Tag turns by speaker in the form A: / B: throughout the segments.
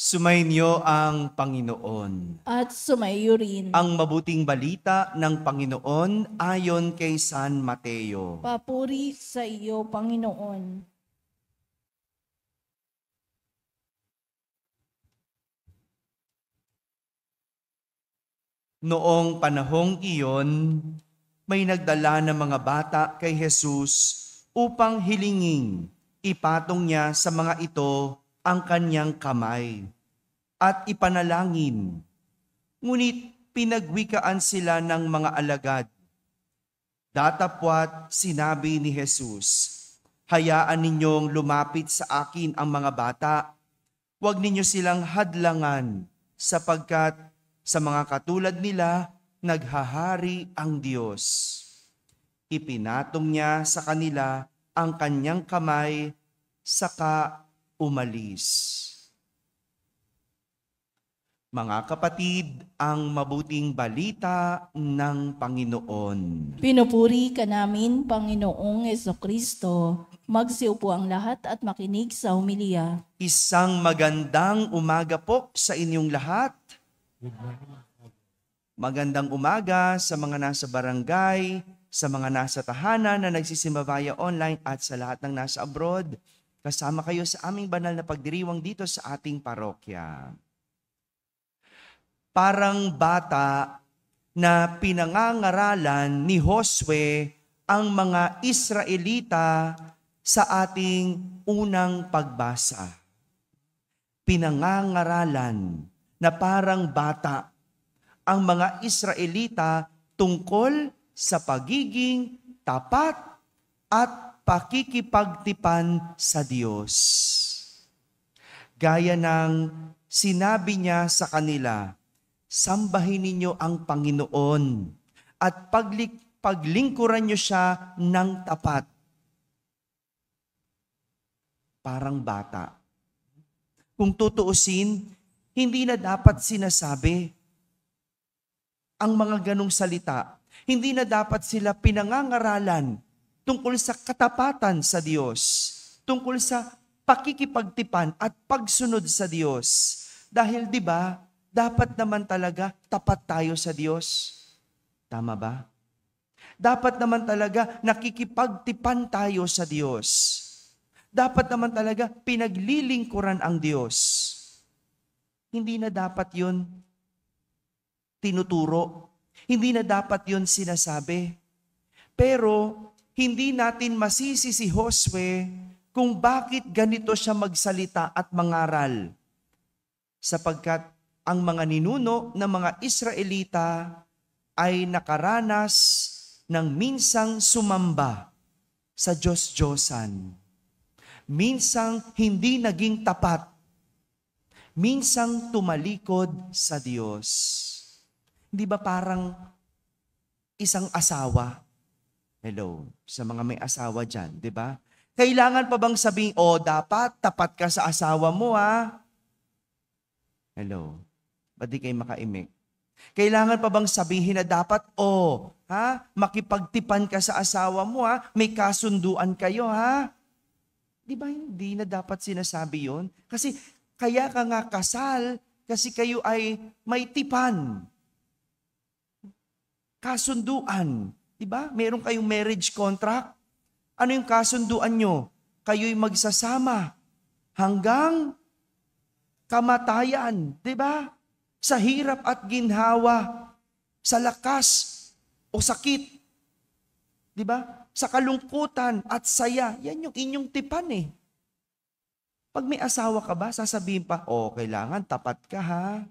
A: Sumainyo ang Panginoon.
B: At sumayo rin.
A: Ang mabuting balita ng Panginoon ayon kay San Mateo.
B: Papuri sa iyo, Panginoon.
A: Noong panahong iyon, may nagdala ng mga bata kay Jesus upang hilinging ipatong niya sa mga ito ang kanyang kamay at ipanalangin. Ngunit pinagwikaan sila ng mga alagad. Datapwat sinabi ni Jesus, "Hayaan ninyong lumapit sa akin ang mga bata. Huwag ninyo silang hadlangan sapagkat sa mga katulad nila naghahari ang Diyos." Ipinatong niya sa kanila ang kanyang kamay, saka umalis. Mga kapatid, ang mabuting balita ng Panginoon.
B: Pinupuri ka namin, Panginoong Jesucristo. Magsiupo ang lahat at makinig sa homilya.
A: Isang magandang umaga po sa inyong lahat. Magandang umaga sa mga nasa barangay, sa mga nasa tahanan na nagsisimba via online at sa lahat ng nasa abroad. Kasama kayo sa aming banal na pagdiriwang dito sa ating parokya. Parang bata na pinangangaralan ni Josue ang mga Israelita sa ating unang pagbasa. Pinangangaralan na parang bata ang mga Israelita tungkol sa pagiging tapat at pakikipagtipan sa Diyos. Gaya ng sinabi niya sa kanila, "Sambahin ninyo ang Panginoon at paglingkuran niyo siya ng tapat." Parang bata. Kung tutuusin, hindi na dapat sinasabi ang mga ganong salita. Hindi na dapat sila pinangangaralan tungkol sa katapatan sa Diyos, tungkol sa pakikipagtipan at pagsunod sa Diyos. Dahil 'di ba, dapat naman talaga tapat tayo sa Diyos. Tama ba? Dapat naman talaga nakikipagtipan tayo sa Diyos. Dapat naman talaga pinaglilingkuran ang Diyos. Hindi na dapat 'yun tinuturo. Hindi na dapat 'yun sinasabi. Pero hindi natin masisi si Josue kung bakit ganito siya magsalita at mangaral. Sapagkat ang mga ninuno ng mga Israelita ay nakaranas ng minsang sumamba sa Diyos-Diyosan. Minsang hindi naging tapat. Minsang tumalikod sa Diyos. Hindi ba parang isang asawa? Hello, sa mga may asawa dyan, di ba? Kailangan pa bang sabihin, dapat tapat ka sa asawa mo, ha? Hello, ba't di kayo makaimik? Kailangan pa bang sabihin na dapat, makipagtipan ka sa asawa mo, ha? May kasunduan kayo, ha? Di ba hindi na dapat sinasabi yon? Kasi kaya ka nga kasal, kasi kayo ay may tipan. Kasunduan. Diba? Meron kayong marriage contract. Ano yung kasunduan nyo? Kayo'y magsasama hanggang kamatayan. Diba? Sa hirap at ginhawa, sa lakas o sakit. Diba? Sa kalungkutan at saya. Yan yung inyong tipan eh. Pag may asawa ka ba, sasabihin pa, kailangan tapat ka ha.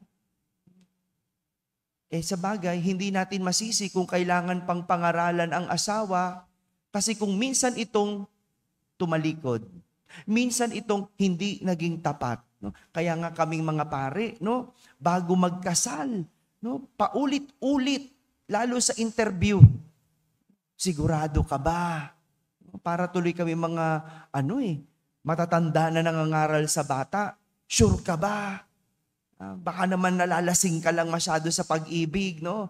A: Sa bagay, hindi natin masisi kung kailangan pang pangaralan ang asawa kasi kung minsan itong tumalikod, minsan itong hindi naging tapat. No? Kaya nga kaming mga pare, no? Bago magkasal, no? Paulit-ulit, lalo sa interview, sigurado ka ba? Para tuloy kami mga, matatanda na nangangaral sa bata, sure ka ba? Baka naman nalalasing ka lang masyado sa pag-ibig, no?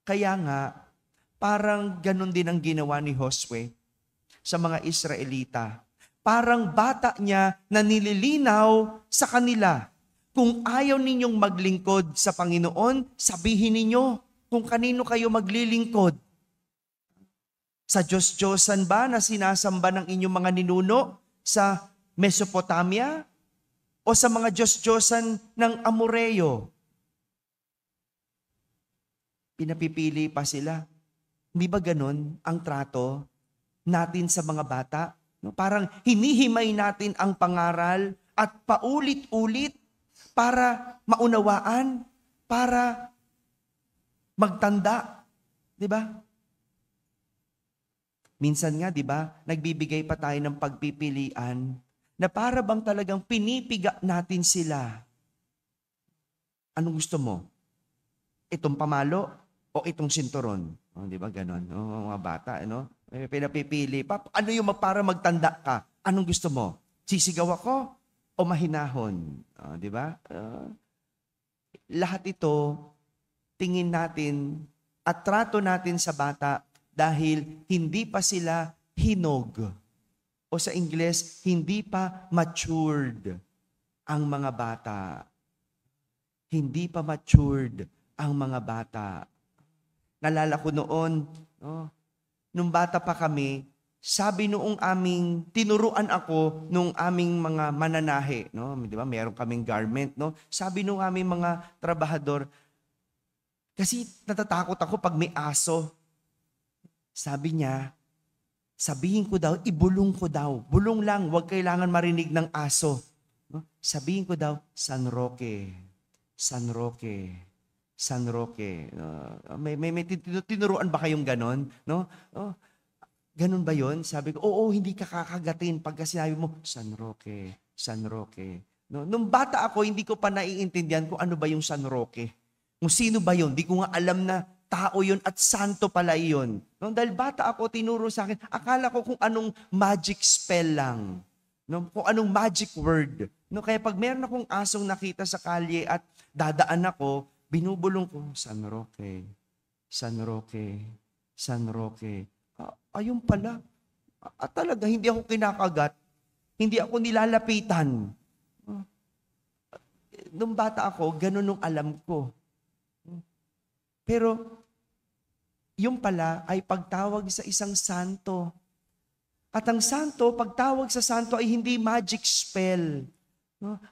A: Kaya nga, parang ganun din ang ginawa ni Josue sa mga Israelita. Parang bata niya na nililinaw sa kanila. Kung ayaw ninyong maglingkod sa Panginoon, sabihin ninyo kung kanino kayo maglilingkod. Sa Diyos-Diyosan ba na sinasamba ng inyong mga ninuno sa Mesopotamia? O sa mga Diyos-Diyosan ng Amoreo? Pinapipili pa sila. Hindi ba ganun ang trato natin sa mga bata? No, parang hinihimay natin ang pangaral at paulit-ulit para maunawaan, para magtanda. Di ba? Minsan nga, di ba, nagbibigay pa tayo ng pagpipilian na para bang talagang pinipiga natin sila. Anong gusto mo? Itong pamalo o itong sinturon? Oh, di ba ganon? Oh, mga bata, ano? Pinapipili pa. Ano yung para magtanda ka? Anong gusto mo? Sisigaw ako o mahinahon? Oh, di ba? Lahat ito, tingin natin at trato natin sa bata dahil hindi pa sila hinog. O sa Ingles, hindi pa matured ang mga bata. Hindi pa matured ang mga bata. Nalala ko noon, nung bata pa kami, sabi noong aming, tinuruan ako nung aming mga mananahe, no? Di ba? Meron kaming garment, no? Sabi nung aming mga trabahador, kasi natatakot ako pag may aso. Sabi niya, sabihin ko daw, ibulong ko daw. Bulong lang, huwag kailangan marinig ng aso. No? Sabihin ko daw, San Roque, San Roque. San Roque. May tinuruan ba kayong ganon? No? Ganon ba yon? Sabi ko, oo, hindi ka kakagatin pagka sinabi mo, San Roque, San Roque. No? Nung bata ako, hindi ko pa naiintindihan kung ano ba yung San Roque. Kung sino ba yon? Di ko nga alam na tao yon at santo pala yon. No? Dahil bata ako, tinuro sa akin, akala ko kung anong magic spell lang. No? Kung anong magic word. No? Kaya pag meron akong asong nakita sa kalye at dadaan ako, binubulong ko, San Roque, San Roque, San Roque. Ayun pala. At talaga, hindi ako kinakagat. Hindi ako nilalapitan. Nung bata ako, ganun nung alam ko. Pero, yung pala ay pagtawag sa isang santo. At ang santo, pagtawag sa santo ay hindi magic spell.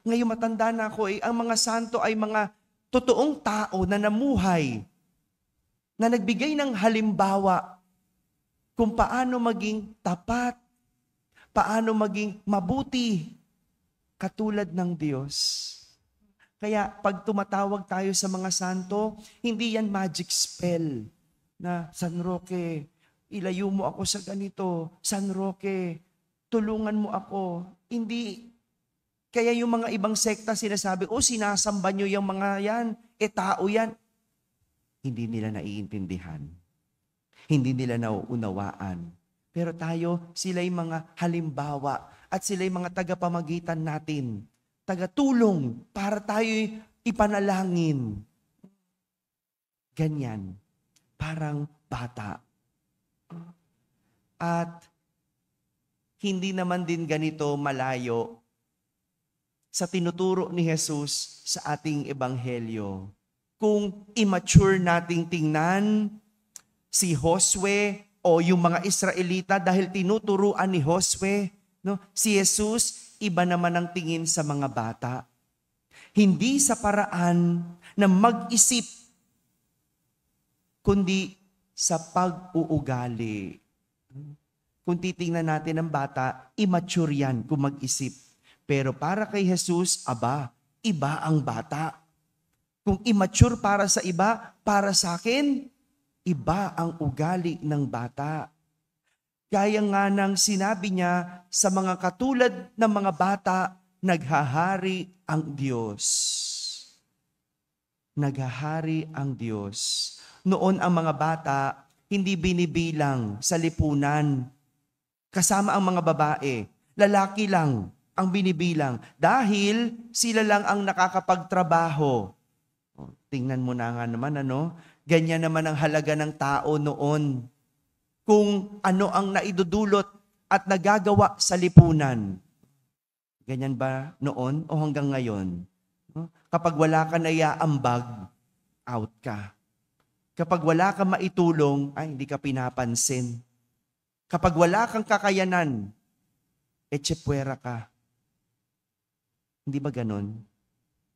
A: Ngayon matanda na ako, ang mga santo ay mga totoong tao na namuhay, na nagbigay ng halimbawa kung paano maging tapat, paano maging mabuti, katulad ng Diyos. Kaya pag tumatawag tayo sa mga santo, hindi yan magic spell na San Roque, ilayo mo ako sa ganito, San Roque, tulungan mo ako. Hindi. Kaya yung mga ibang sekta sinasabi, sinasamba nyo yung mga yan, tao yan. Hindi nila naiintindihan. Hindi nila nauunawaan. Pero tayo, sila'y mga halimbawa at sila'y mga tagapamagitan natin. Tagatulong para tayo'y ipanalangin. Ganyan. Parang bata. At hindi naman din ganito malayo sa tinuturo ni Jesus sa ating ebanghelyo. Kung immature nating tingnan si Josue o yung mga Israelita dahil tinuturuan ni Josue, no? Si Jesus, iba naman ang tingin sa mga bata. Hindi sa paraan na mag-isip, kundi sa pag-uugali. Kung titingnan natin ang bata, immature yan kung mag-isip. Pero para kay Jesus, iba ang bata. Kung immature para sa iba, para sa akin, iba ang ugali ng bata. Gaya nga ng sinabi niya sa mga katulad ng mga bata, naghahari ang Diyos. Naghahari ang Diyos. Noon ang mga bata, hindi binibilang sa lipunan. Kasama ang mga babae, lalaki lang ang binibilang dahil sila lang ang nakakapagtrabaho. Tingnan mo na nga naman, ganyan naman ang halaga ng tao noon. Kung ano ang naidudulot at nagagawa sa lipunan. Ganyan ba noon o hanggang ngayon? No? Kapag wala ka naiaambag, out ka. Kapag wala kang maitulong, ay hindi ka pinapansin. Kapag wala kang kakayanan, etsepwera ka. Hindi ba ganon?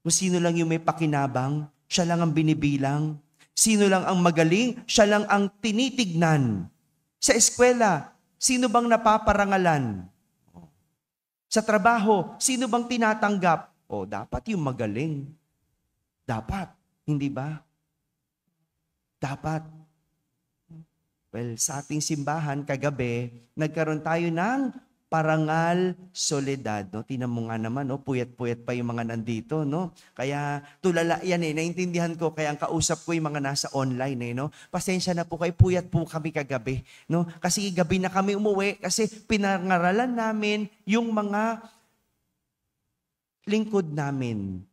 A: Kung sino lang yung may pakinabang, siya lang ang binibilang. Sino lang ang magaling, siya lang ang tinitignan. Sa eskwela, sino bang napaparangalan? Sa trabaho, sino bang tinatanggap? Dapat yung magaling. Dapat, hindi ba? Dapat. Well, sa ating simbahan kagabi, nagkaroon tayo ng parangal soledad. No? Tingnan mo nga naman, no? Puyat-puyat pa yung mga nandito. No? Kaya tulala yan naintindihan ko. Kaya ang kausap ko yung mga nasa online. No? Pasensya na po kayo, puyat po kami kagabi. No? Kasi gabi na kami umuwi kasi pinangaralan namin yung mga lingkod namin.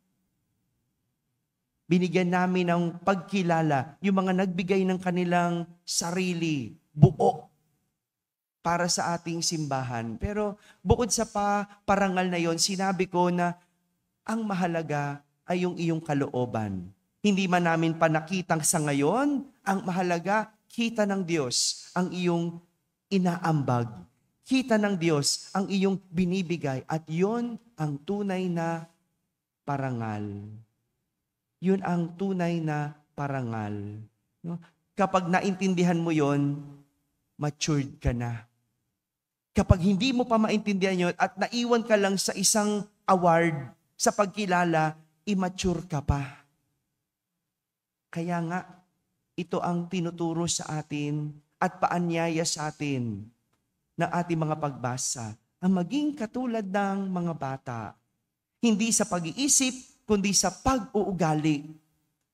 A: Binigyan namin ng pagkilala yung mga nagbigay ng kanilang sarili, buo, para sa ating simbahan. Pero bukod sa parangal na yon, sinabi ko na ang mahalaga ay yung iyong kalooban. Hindi man namin pa nakitang sa ngayon, ang mahalaga, kita ng Diyos ang iyong inaambag. Kita ng Diyos ang iyong binibigay at yon ang tunay na parangal. Yun ang tunay na parangal. No? Kapag naintindihan mo yon, matured ka na. Kapag hindi mo pa maintindihan yun at naiwan ka lang sa isang award, sa pagkilala, immature ka pa. Kaya nga, ito ang tinuturo sa atin at paanyaya sa atin ng ating mga pagbasa, ang maging katulad ng mga bata. Hindi sa pag-iisip, kundi sa pag-uugali.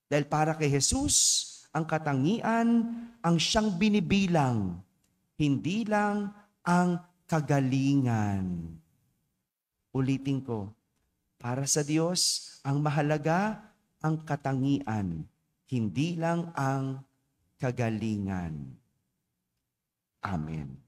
A: Dahil para kay Jesus, ang katangian, ang siyang binibilang, hindi lang ang kagalingan. Ulitin ko, para sa Diyos, ang mahalaga ang katangian, hindi lang ang kagalingan. Amen.